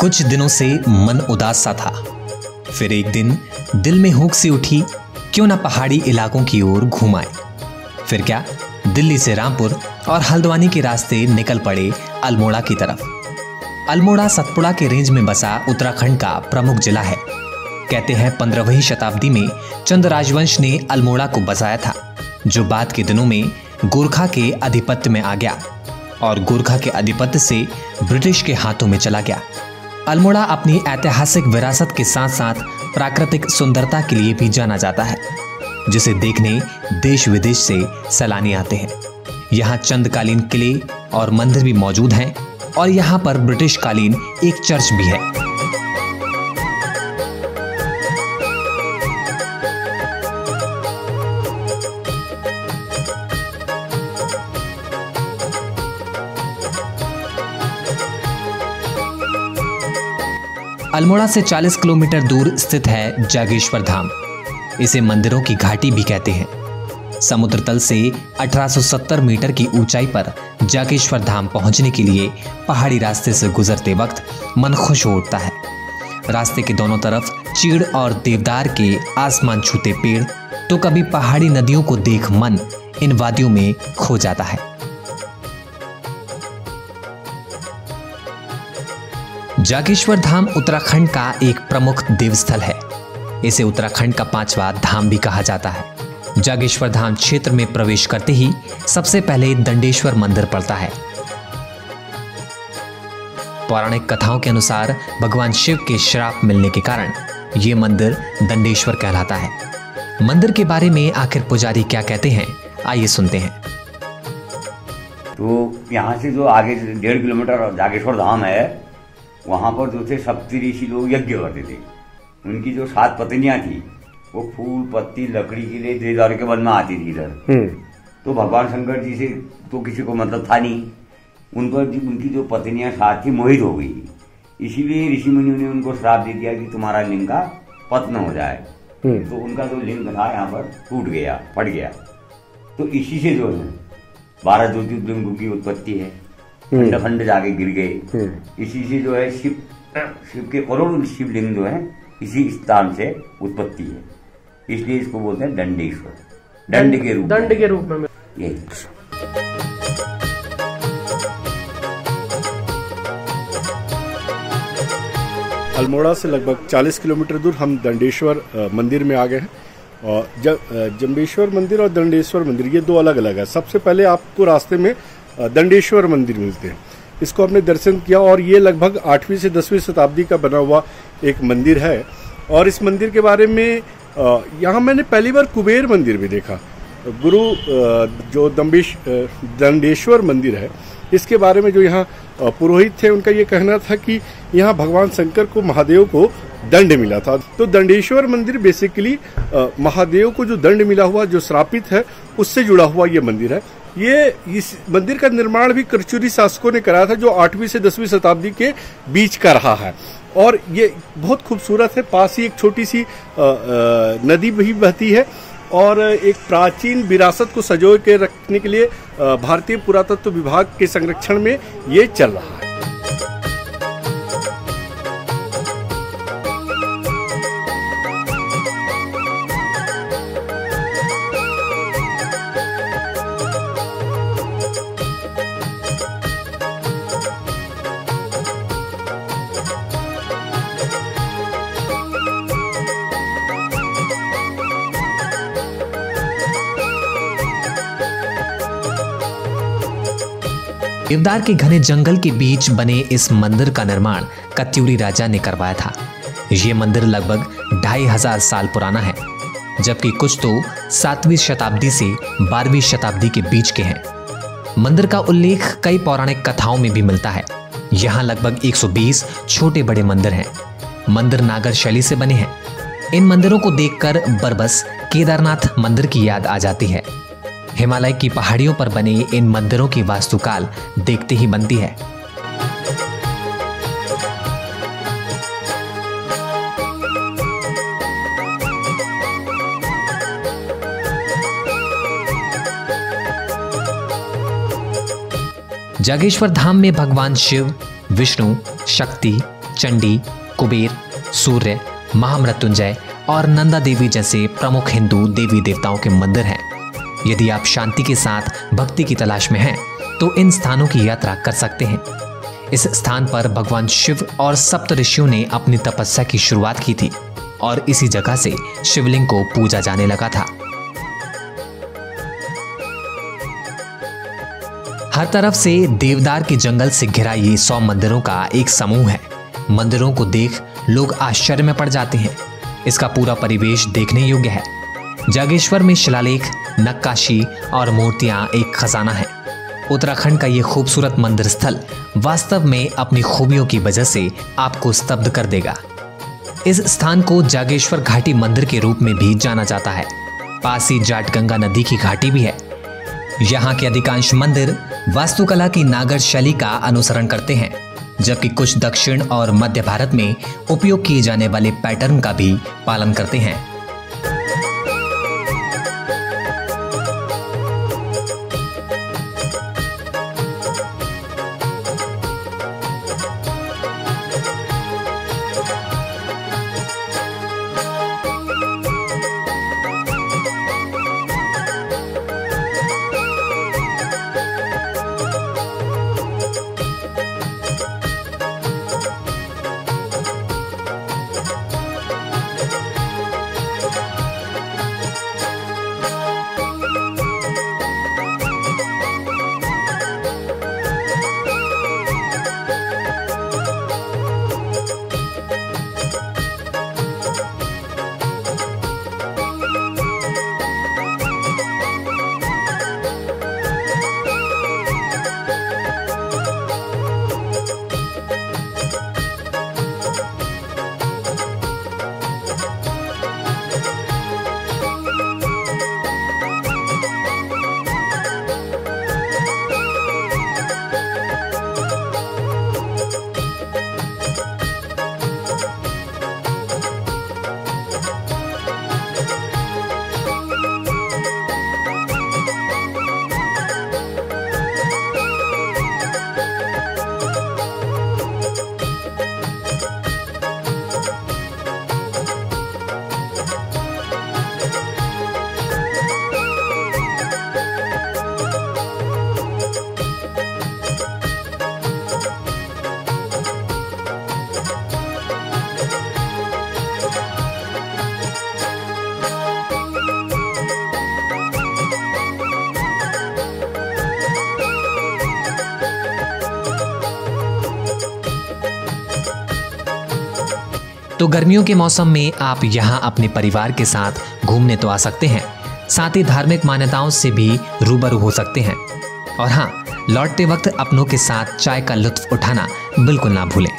कुछ दिनों से मन उदास सा था। फिर एक दिन दिल में हुक सी उठी, क्यों ना पहाड़ी इलाकों की ओर घूम आए। फिर क्या, दिल्ली से रामपुर और हल्द्वानी के रास्ते निकल पड़े अल्मोड़ा की तरफ। अल्मोड़ा सतपुड़ा के रेंज में बसा उत्तराखंड का प्रमुख जिला है। कहते हैं 15वीं शताब्दी में चंद राजवंश ने अल्मोड़ा को बसाया था, जो बाद के दिनों में गोरखा के आधिपत्य में आ गया और गोरखा के आधिपत्य से ब्रिटिश के हाथों में चला गया। अल्मोड़ा अपनी ऐतिहासिक विरासत के साथ साथ प्राकृतिक सुंदरता के लिए भी जाना जाता है, जिसे देखने देश विदेश से सैलानी आते हैं। यहाँ चंदकालीन किले और मंदिर भी मौजूद हैं और यहाँ पर ब्रिटिश कालीन एक चर्च भी है। अल्मोड़ा से 40 किलोमीटर दूर स्थित है जागेश्वर धाम। इसे मंदिरों की घाटी भी कहते हैं। समुद्र तल से 1870 मीटर की ऊंचाई पर जागेश्वर धाम पहुंचने के लिए पहाड़ी रास्ते से गुजरते वक्त मन खुश हो उठता है। रास्ते के दोनों तरफ चीड़ और देवदार के आसमान छूते पेड़, तो कभी पहाड़ी नदियों को देख मन इन वादियों में खो जाता है। जागेश्वर धाम उत्तराखंड का एक प्रमुख देवस्थल है। इसे उत्तराखंड का 5वां धाम भी कहा जाता है। जागेश्वर धाम क्षेत्र में प्रवेश करते ही सबसे पहले दंडेश्वर मंदिर पड़ता है। पौराणिक कथाओं के अनुसार भगवान शिव के श्राप मिलने के कारण यह मंदिर दंडेश्वर कहलाता है। मंदिर के बारे में आखिर पुजारी क्या कहते हैं, आइए सुनते हैं। तो यहाँ से जो आगे 1.5 किलोमीटर जागेश्वर धाम है, वहाँ पर जो थे सप्त ऋषि लोग यज्ञ करते थे। उनकी जो 7 पत्नियां थी वो फूल पत्ती लकड़ी के लिए देवदार के वन में आती थी इधर। तो भगवान शंकर जी से तो किसी को मतलब था नहीं, उनकी जो पत्नियां 7 थी मोहित हो गई। इसीलिए ऋषि मुनियों ने उनको श्राप दे दिया कि तुम्हारा लिंग का पतन हो जाए। तो उनका जो लिंग था यहाँ पर टूट गया, फट गया। तो इसी से जो है 12 ज्योतिर्लिंगों की उत्पत्ति है। खंड खंड जाके गिर गए। इसी से जो है शिव के करोड़ों शिवलिंग जो है इसी स्थान से उत्पत्ति है, इसलिए इसको बोलते हैं दंडेश्वर, दंड के रूप में यही। अल्मोड़ा से लगभग 40 किलोमीटर दूर हम दंडेश्वर मंदिर में आ गए हैं। और जंबेश्वर मंदिर और दंडेश्वर मंदिर ये 2 अलग अलग है। सबसे पहले आपको रास्ते में दंडेश्वर मंदिर मिलते हैं। इसको हमने दर्शन किया और ये लगभग 8वीं से 10वीं शताब्दी का बना हुआ एक मंदिर है। और इस मंदिर के बारे में यहाँ मैंने पहली बार कुबेर मंदिर भी देखा। गुरु जो दंडेश्वर मंदिर है, इसके बारे में जो यहाँ पुरोहित थे उनका ये कहना था कि यहाँ भगवान शंकर को, महादेव को दंड मिला था। तो दंडेश्वर मंदिर बेसिकली महादेव को जो दंड मिला हुआ, जो श्रापित है, उससे जुड़ा हुआ ये मंदिर है। इस मंदिर का निर्माण भी करचूरी शासकों ने कराया था, जो 8वीं से 10वीं शताब्दी के बीच का रहा है। और ये बहुत खूबसूरत है। पास ही एक छोटी सी नदी भी बहती है और एक प्राचीन विरासत को संजो के रखने के लिए भारतीय पुरातत्व विभाग के संरक्षण में ये चल रहा है। देवदार के घने जंगल के बीच बने इस मंदिर का निर्माण कत्यूरी राजा ने करवाया था। ये मंदिर लगभग 2500 साल पुराना है, जबकि कुछ तो 7वीं शताब्दी से 12वीं शताब्दी के बीच के हैं। मंदिर का उल्लेख कई पौराणिक कथाओं में भी मिलता है। यहाँ लगभग 120 छोटे बड़े मंदिर हैं। मंदिर नागर शैली से बने हैं। इन मंदिरों को देखकर बरबस केदारनाथ मंदिर की याद आ जाती है। हिमालय की पहाड़ियों पर बने इन मंदिरों की वास्तुकाल देखते ही बनती है। जागेश्वर धाम में भगवान शिव, विष्णु, शक्ति, चंडी, कुबेर, सूर्य, महामृत्युंजय और नंदा देवी जैसे प्रमुख हिंदू देवी देवताओं के मंदिर हैं। यदि आप शांति के साथ भक्ति की तलाश में हैं तो इन स्थानों की यात्रा कर सकते हैं। इस स्थान पर भगवान शिव और सप्त ऋषियों ने अपनी तपस्या की शुरुआत की थी और इसी जगह से शिवलिंग को पूजा जाने लगा था। हर तरफ से देवदार के जंगल से घिरा ये 100 मंदिरों का एक समूह है। मंदिरों को देख लोग आश्चर्य में पड़ जाते हैं। इसका पूरा परिवेश देखने योग्य है। जागेश्वर में शिलालेख, नक्काशी और मूर्तियां एक खजाना है। उत्तराखंड का ये खूबसूरत मंदिर स्थल वास्तव में अपनी खूबियों की वजह से आपको स्तब्ध कर देगा। इस स्थान को जागेश्वर घाटी मंदिर के रूप में भी जाना जाता है। पास ही जाटगंगा नदी की घाटी भी है। यहाँ के अधिकांश मंदिर वास्तुकला की नागर शैली का अनुसरण करते हैं, जबकि कुछ दक्षिण और मध्य भारत में उपयोग किए जाने वाले पैटर्न का भी पालन करते हैं। तो गर्मियों के मौसम में आप यहाँ अपने परिवार के साथ घूमने तो आ सकते हैं, साथ ही धार्मिक मान्यताओं से भी रूबरू हो सकते हैं। और हाँ, लौटते वक्त अपनों के साथ चाय का लुत्फ उठाना बिल्कुल ना भूलें।